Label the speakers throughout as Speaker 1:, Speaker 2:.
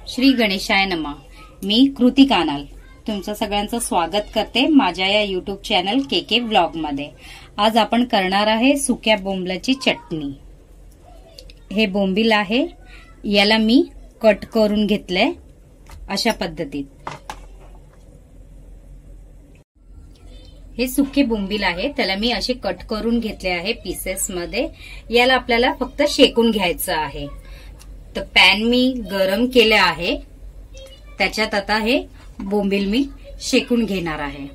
Speaker 1: श्री गणेशाय नमः। मी कृती कानाल तुमचं सगळ्यांचं स्वागत करते माझ्या या युट्यूब चॅनल केके व्लॉग मध्ये। आज आपण करणार आहे सुक्या बोंबलाची चटणी। हे बोंबील आहे, याला मी कट करून घेतलंय अशा पद्धतीत। हे सुके बोंबील आहे, त्याला मी असे कट करून घेतले आहे पीसेस मध्ये। याला आपल्याला फक्त शेकून घ्यायचं आहे। तर पॅन मी गरम केले आहे, त्याच्यात आता हे बोंबील मी शेकून घेणार आहे।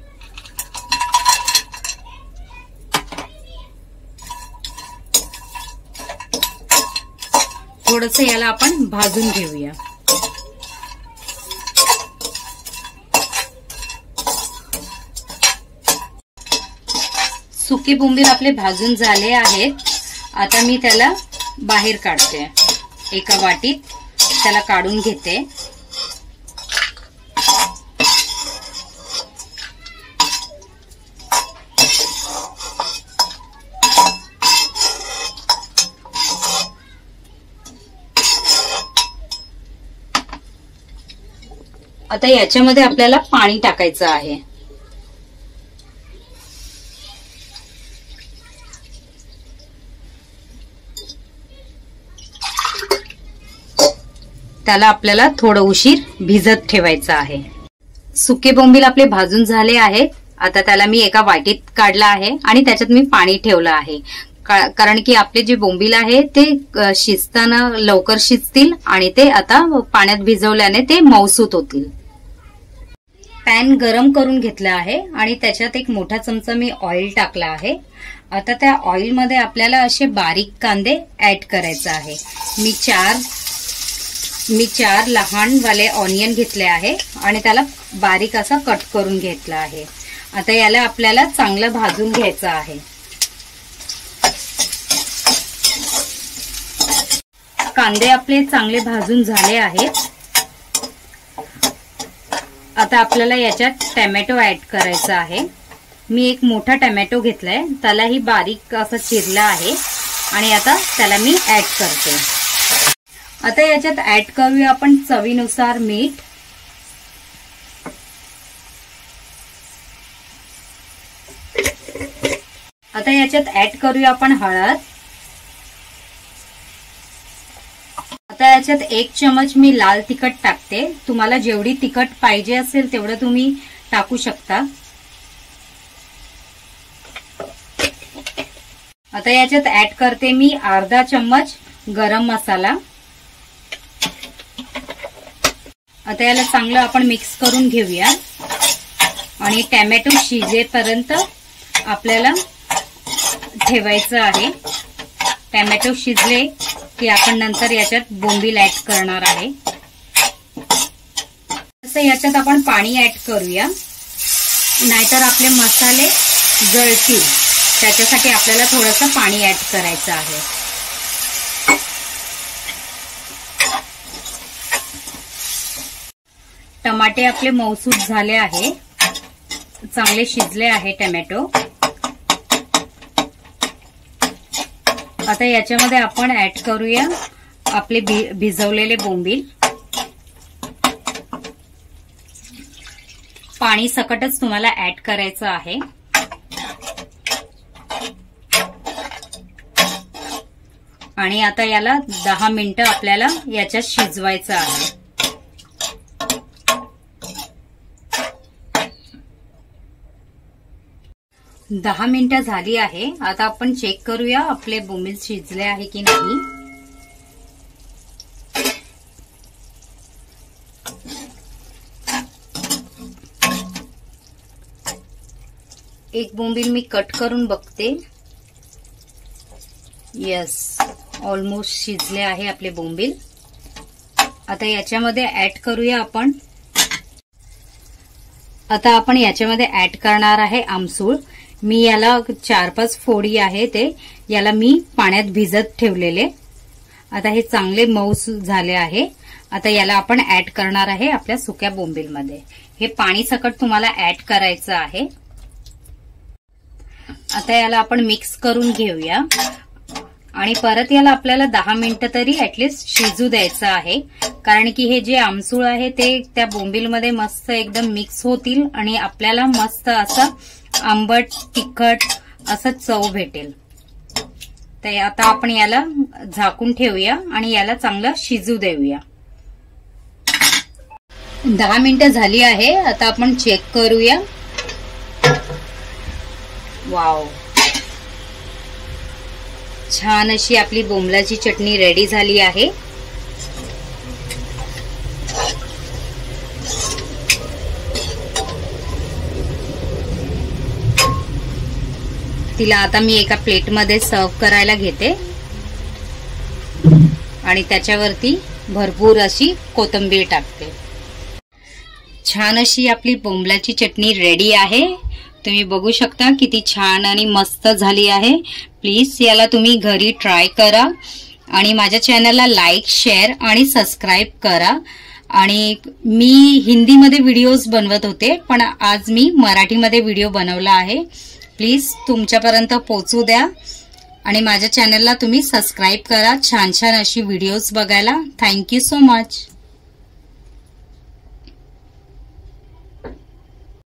Speaker 1: थोडंसं याला आपण भाजून घेऊया। सुके बोंबील आपले भाजून झाले आहेत। आता मी त्याला बाहेर काढते, एका वाटीत त्याला काढून घेते। आता याच्यामध्ये आपल्याला पाणी टाकायचं आहे। त्याला आपल्याला थोडं उशीर भिजत ठेवायचं आहे। सुके बोंबील आपले भाजून झाले आहेत। आता त्याला मी एका वाटीत काढला आहे आणि त्याच्यात मी पाणी ठेवलं आहे, कारण की आपले जे बोंबील आहे ते शिजताना लवकर शिजतील आणि ते आता पाण्यात भिजवल्याने ते मऊसूत होतील। पॅन गरम करून घेतला आहे आणि त्याच्यात एक मोठा चमचा मी ऑइल टाकला आहे। आता त्या ऑइल मध्ये आपल्याला असे बारीक कांदे ऍड करायचे आहे। मी चार लहान वाले ऑनियन घेतले आहे आणि त्याला बारीक असा कट करून घेतला आहे। आता याला आपल्याला चांगलं भाजून घ्यायचं आहे। कांदे आपले चांगले भाजून झाले आहेत। आता आपल्याला याच्यात टोमॅटो ऍड करायचा आहे। मी एक मोठा टोमॅटो घेतलाय, त्यालाही बारीक असं चिरला आहे आणि आता त्याला मी ऍड करते। आता याच्यात ऍड करूया आपण चवीनुसार मीठ। आता याच्यात ऍड करूया आपण हळद। आता याच्यात 1 चमच मी लाल तिखट टाकते। तुम्हाला जेवढी तिखट पाहिजे असेल तेवढं तुम्ही टाकू शकता। आता याच्यात ऍड करते मी अर्धा चम्मच गरम मसाला। आता याला चांगलं आपण मिक्स करून घेऊया आणि टोमॅटो शिजेपर्यंत आपल्याला ठेवायचं आहे। टोमॅटो शिजले की आपण नंतर याच्यात बोंबील ऍड करणार आहे। तसं याच्यात आपण पाणी ऍड करूया, नाहीतर आपले मसाले जळतील। त्याच्यासाठी आपल्याला थोडंसं पाणी ऍड करायचं आहे। टमाटे आपले मऊसूत झाले आहे, चांगले शिजले आहे टोमॅटो। आता याच्यामध्ये आपण ऍड करूया आपले भिजवलेले बोंबील। पाणी सकटच तुम्हाला ऍड करायचं आहे। आणि आता याला 10 मिनिटं आपल्याला याच्यात शिजवायचं आहे। दहा मिनिटं झाली आहे। आता आपण चेक करूया आपले बोंबील शिजले आहे की नाही। एक बोंबील मी कट करून बघते। यस, ऑलमोस्ट शिजले आहे आपले बोंबील। आता याच्यामध्ये ऍड करूया आपण। आता आपण याच्यामध्ये ऍड करणार आहे आमसूळ। मी याला 4-5 फोडी आहे ते याला मी पाण्यात भिजत ठेवलेले। आता हे चांगले मऊ झाले आहे। आता याला आपण ऍड करणार आहे आपल्या सुक्या बोंबील मध्ये। हे पाणी सकट तुम्हाला ऍड करायचं आहे। आता याला आपण मिक्स करून घेऊया। आणि परत याला आपल्याला 10 मिनिटं तरी ऍटलिस्ट शिजू द्यायचं आहे, कारण की हे जे आमसूळ आहे ते त्या बोंबीलमध्ये मस्त एकदम मिक्स होतील आणि आपल्याला मस्त असं आंबट तिखट असं चव भेटेल. तर आता आपण याला झाकून ठेवूया आणि याला चांगलं शिजू देऊया. 10 मिनिटं झाली आहे. आता आपण चेक करूया. वाव, छान अशी आपली बोंबलाची चटणी रेडी झाली आहे. तिला आता मी एका प्लेटमध्ये सर्व करायला घेते आणि त्याच्यावरती भरपूर अशी कोथिंबीर टाकते. छान अशी आपली बोंबलाची चटणी रेडी आहे. तुम्ही बघू शकता किती छान आणि मस्त झाली आहे. प्लीज याला तुम्ही घरी ट्राय करा आणि माझ्या चॅनलला लाईक, शेअर आणि सबस्क्राईब करा. आणि मी हिंदीमध्ये व्हिडिओज बनवत होते, पण आज मी मराठीमध्ये व्हिडिओ बनवला आहे. प्लीज तुमच्यापर्यंत पोहोचू द्या आणि माझ्या चॅनलला तुम्ही सबस्क्राईब करा छान छान अशी व्हिडिओज बघायला. Thank you so much.